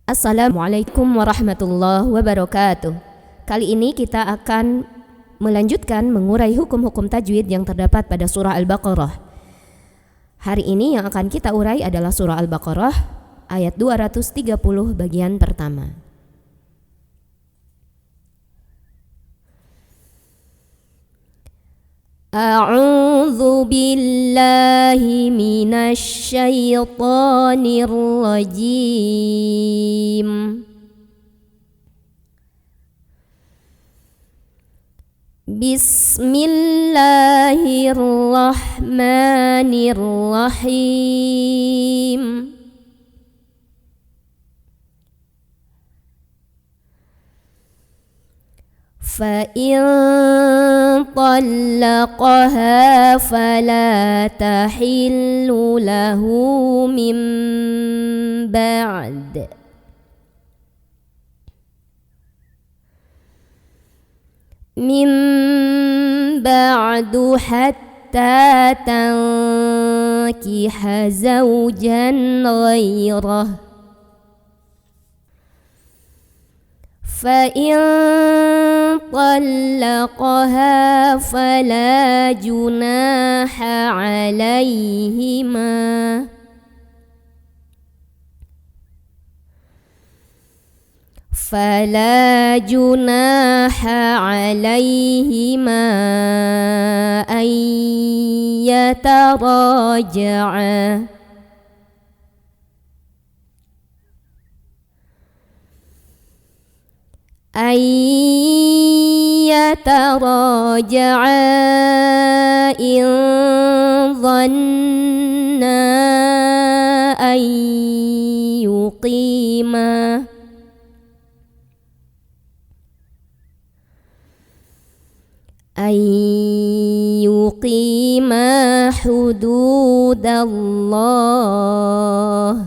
Assalamualaikum warahmatullahi wabarakatuh. Kali ini kita akan melanjutkan mengurai hukum-hukum tajwid yang terdapat pada surah Al-Baqarah. Hari ini yang akan kita urai adalah surah Al-Baqarah ayat 230 bagian pertama. A'udzu billahi minasy syaithanir rajim. Bismillahirrahmanirrahim. فَإِن طَلَّقَهَا فَلَا تَحِلُّ لَهُ مِن بَعْدُ حَتَّى تَنكِحَ زَوْجًا غَيْرَهُ فَإِن طَلَّقَهَا فَلَا جُنَاحَ عليهما أن يتراجعا إن ظنا أن يقيما حدود الله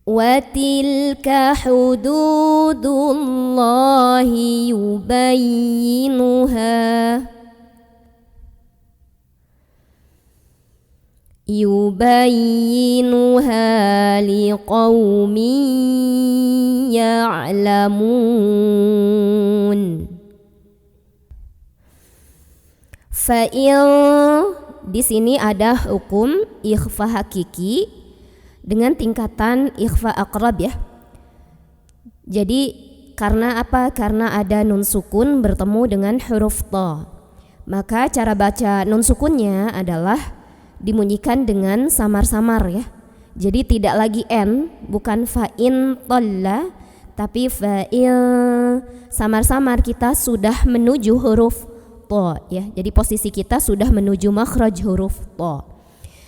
وَتِلْكَ حُدُودُ اللَّهِ يُبَيِّنُهَا لِقَوْمٍ يَعْلَمُونَ. Di sini ada hukum ikhfa hakiki dengan tingkatan ikhfa aqrab ya. Jadi karena apa? Karena ada nun sukun bertemu dengan huruf ta. Maka cara baca nun sukunnya adalah dimunyikan dengan samar-samar ya. Jadi tidak lagi n, bukan fa'in talla, tapi fa'il. Samar-samar kita sudah menuju huruf ta ya. Jadi posisi kita sudah menuju makhraj huruf ta.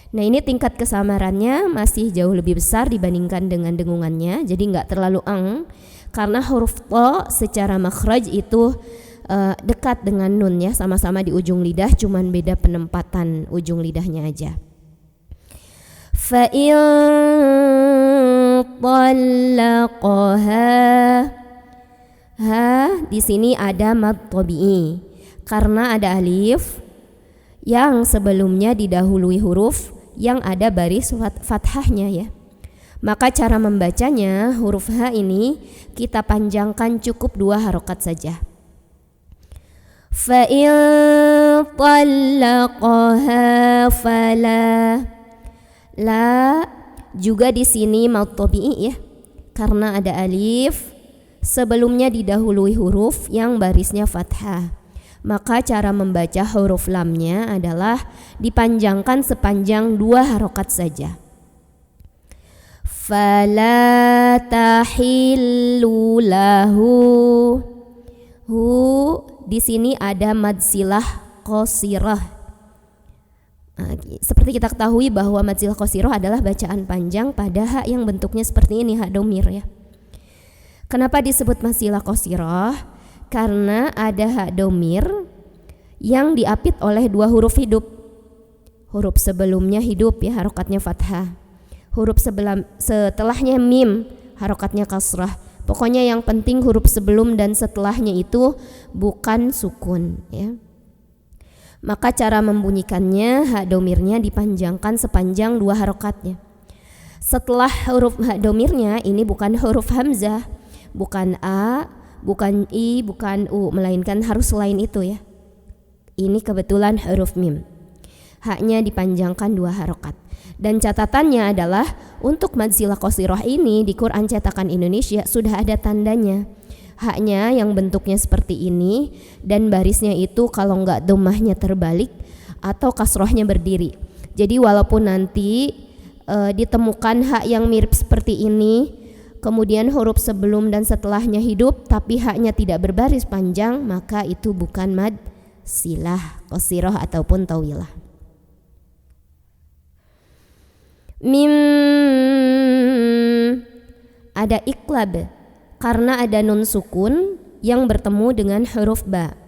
Nah ini tingkat kesamarannya masih jauh lebih besar dibandingkan dengan dengungannya. Jadi nggak terlalu karena huruf ta secara makhraj itu dekat dengan nun ya, sama-sama di ujung lidah, cuman beda penempatan ujung lidahnya aja. Fa'in طَلَّقَهَا, di sini ada mad tabi'i karena ada alif yang sebelumnya didahului huruf yang ada baris fathahnya ya. Maka cara membacanya huruf H ini kita panjangkan cukup 2 harokat saja. Fa'in طَلَّقَهَا فَلَا, la juga di sini mad tabi'i ya. Karena ada alif sebelumnya didahului huruf yang barisnya fathah. Maka cara membaca huruf lamnya adalah dipanjangkan sepanjang 2 harokat saja. Fala tahillu lahu, di sini ada mad silah qasirah. Seperti kita ketahui bahwa mad silah qasirah adalah bacaan panjang pada ha yang bentuknya seperti ini, ha domir ya. Kenapa disebut mad silah qasirah? Karena ada ha domir yang diapit oleh 2 huruf hidup. Huruf sebelumnya hidup ya, harokatnya fathah. Huruf setelahnya mim, harokatnya kasrah. Pokoknya yang penting huruf sebelum dan setelahnya itu bukan sukun ya. Maka cara membunyikannya ha domirnya dipanjangkan sepanjang 2 harokatnya. Setelah huruf domirnya ini bukan huruf hamzah, bukan a, bukan i, bukan u, melainkan harus selain itu ya. Ini kebetulan huruf mim. Haknya dipanjangkan 2 harokat. Dan catatannya adalah untuk mad silah qasirah ini di Quran cetakan Indonesia sudah ada tandanya. Haknya yang bentuknya seperti ini dan barisnya itu kalau enggak dhammahnya terbalik atau kasrohnya berdiri. Jadi walaupun nanti ditemukan hak yang mirip seperti ini, kemudian huruf sebelum dan setelahnya hidup tapi haknya tidak berbaris panjang, maka itu bukan mad silah qasirah ataupun tawilah. Mim ada iqlab karena ada nun sukun yang bertemu dengan huruf ba.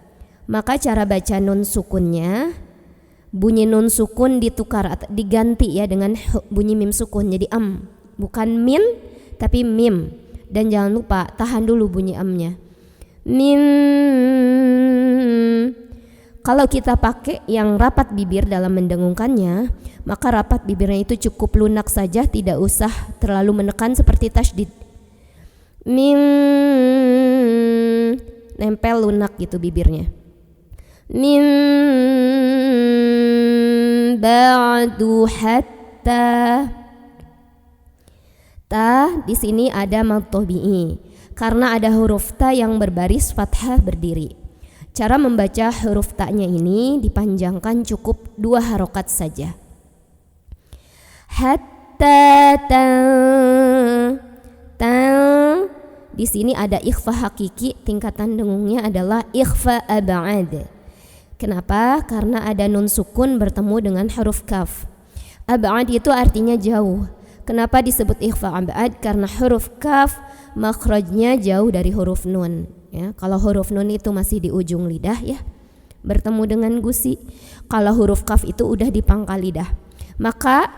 Maka cara baca nun sukunnya, bunyi nun sukun ditukar atau diganti ya dengan bunyi mim sukun, jadi bukan min tapi mim. Dan jangan lupa tahan dulu bunyi amnya. Mim. Kalau kita pakai yang rapat bibir dalam mendengungkannya, maka rapat bibirnya itu cukup lunak saja, tidak usah terlalu menekan seperti tasydid. Mim, nempel lunak gitu bibirnya. Mim ba'du hatta. Ta di sini ada mad tabi'i karena ada huruf ta yang berbaris fathah berdiri. Cara membaca huruf ta-nya ini dipanjangkan cukup 2 harokat saja. Hatta ta. Di sini ada ikhfa hakiki, tingkatan dengungnya adalah ikhfa ab'ad. Kenapa? Karena ada nun sukun bertemu dengan huruf kaf. Ab'ad itu artinya jauh. Kenapa disebut ikhfa ab'ad? Karena huruf kaf makhrajnya jauh dari huruf nun. Ya, kalau huruf nun itu masih di ujung lidah ya, bertemu dengan gusi. Kalau huruf kaf itu udah di pangkal lidah. Maka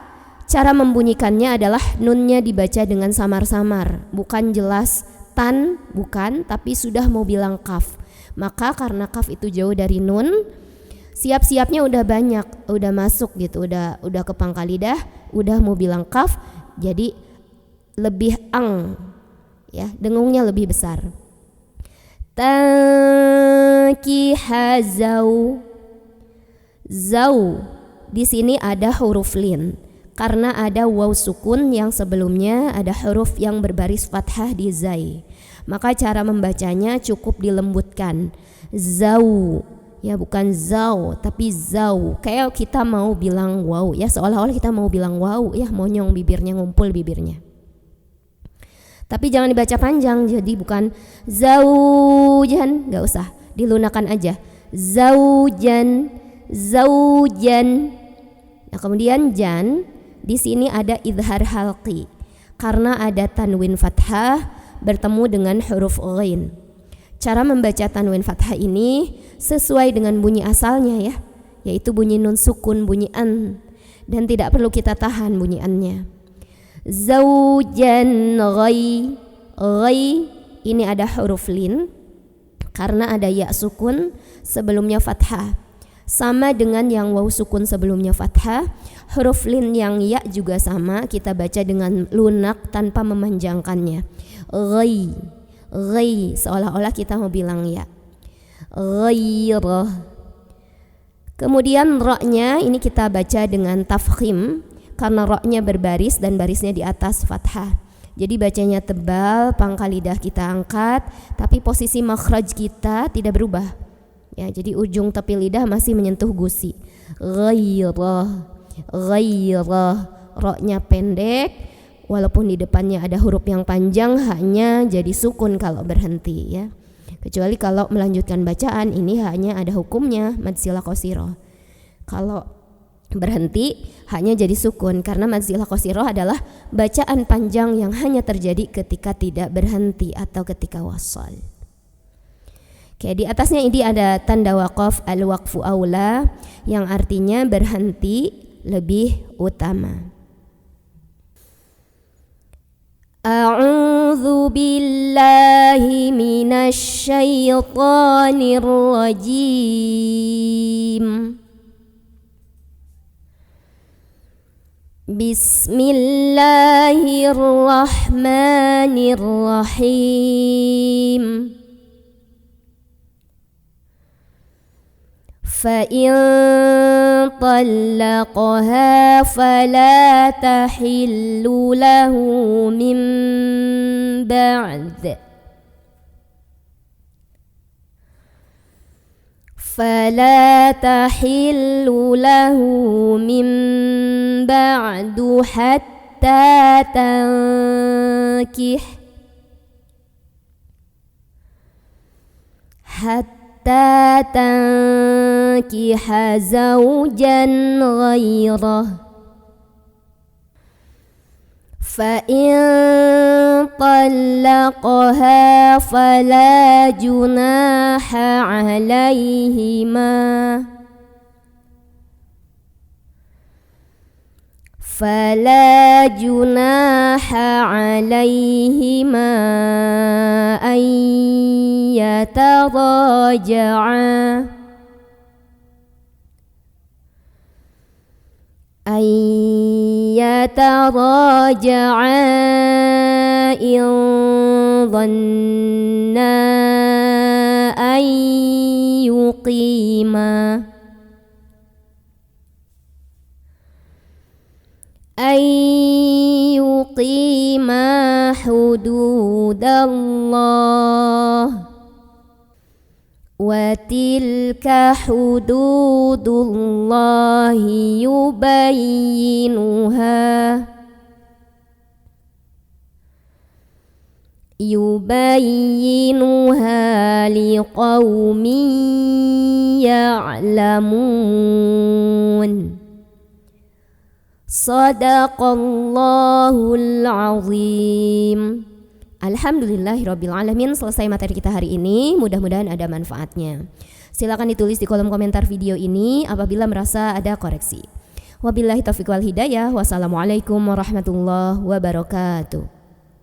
cara membunyikannya adalah nunnya dibaca dengan samar-samar, bukan jelas tan, bukan, tapi sudah mau bilang kaf. Maka karena kaf itu jauh dari nun, siap-siapnya udah banyak, udah masuk gitu, udah ke pangkal lidah, udah mau bilang kaf, jadi lebih ya, dengungnya lebih besar. Takiha zau. Zau di sini ada huruf lin karena ada waw sukun yang sebelumnya ada huruf yang berbaris fathah di zai. Maka cara membacanya cukup dilembutkan. Zau ya, bukan zau tapi zau. Kayak kita mau bilang wow ya, seolah-olah kita mau bilang wow ya, monyong bibirnya, ngumpul bibirnya. Tapi jangan dibaca panjang, jadi bukan zaujan, gak usah, dilunakan aja. Zaujan, zaujan. Nah kemudian jan, di sini ada idhar halqi karena ada tanwin fathah bertemu dengan huruf ghain. Cara membaca tanwin fathah ini sesuai dengan bunyi asalnya ya, yaitu bunyi nun sukun, bunyi an, dan tidak perlu kita tahan bunyi annya. Zaujan ghai. Ini ada huruf lin karena ada ya sukun sebelumnya fathah. Sama dengan yang waw sukun sebelumnya fathah, huruf lin yang ya juga sama, kita baca dengan lunak tanpa memanjangkannya. Ghai, seolah-olah kita mau bilang ya. Ghairah. Kemudian ra-nya ini kita baca dengan tafkhim karena ra-nya berbaris dan barisnya di atas fathah. Jadi bacanya tebal, pangkal lidah kita angkat, tapi posisi makhraj kita tidak berubah. Ya, jadi ujung tepi lidah masih menyentuh gusi. Ghairah. Ra-nya pendek, walaupun di depannya ada huruf yang panjang, hanya jadi sukun kalau berhenti ya. Kecuali kalau melanjutkan bacaan, ini hanya ada hukumnya mad silah qasirah. Kalau berhenti hanya jadi sukun karena mad silah qasirah adalah bacaan panjang yang hanya terjadi ketika tidak berhenti atau ketika wasal. Oke, di atasnya ini ada tanda waqaf, al-waqfu aula, yang artinya berhenti lebih utama. A'udzu billahi minasy syaithanir rajim. Bismillahirrahmanirrahim. فإن طلقها فلا تحل له من بعد حتى تنكح زوجا غيره. فإن طلقها فلا جناح عليهما أن يتراجعا إن ظنا أن يقيما حدود الله وتلك حدود الله يبينها لقوم يعلمون. Sadaqallahul azim. Alhamdulillahirrabbilalamin. Selesai materi kita hari ini. Mudah-mudahan ada manfaatnya. Silakan ditulis di kolom komentar video ini apabila merasa ada koreksi. Wabillahi taufiq wal hidayah. Wassalamualaikum warahmatullahi wabarakatuh.